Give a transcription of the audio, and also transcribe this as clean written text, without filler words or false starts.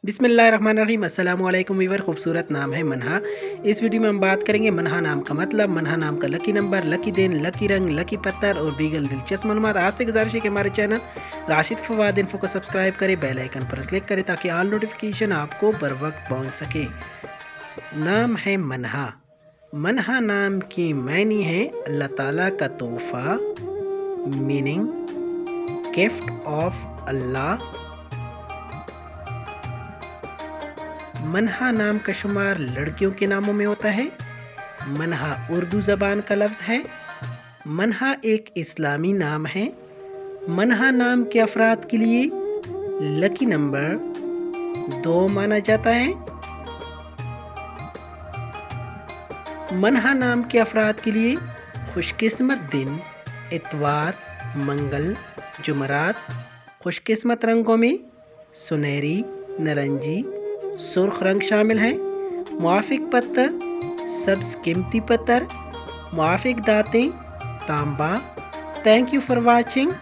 बिस्मिल्लाहिर्रहमानिर्रहीम। अस्सलाम वालेकुम वीवर। खूबसूरत नाम है मनहा। इस वीडियो में हम बात करेंगे मनहा नाम का मतलब, मनहा नाम का लकी नंबर, लकी दिन, लकी रंग, लकी पत्थर और दीगर दिलचस्प मालूमात। आपसे गुजारिश है कि हमारे चैनल राशिद फवाद इन्फो को सब्सक्राइब करें, बेल आइकन पर क्लिक करें ताकि ऑल नोटिफिकेशन आपको बर वक्त पहुँच सके। नाम है मनहा। मनहा नाम की मायने है अल्लाह ताला का तोहफा, मीनिंग गिफ्ट ऑफ अल्लाह। मनहा नाम का शुमार लड़कियों के नामों में होता है। मनहा उर्दू ज़बान का लफ्ज़ है। मनहा एक इस्लामी नाम है। मनहा नाम के अफराद के लिए लकी नंबर 2 माना जाता है। मनहा नाम के अफराद के लिए खुशकिस्मत दिन इतवार, मंगल, जुमरात। खुशकिस्मत रंगों में सुनहरी, नारंगी, सुर्ख रंग शामिल हैं। मुआफिक पत्थर सब्ज़ कीमती पत्थर। मुआफिक दातें तांबा। Thank you for watching.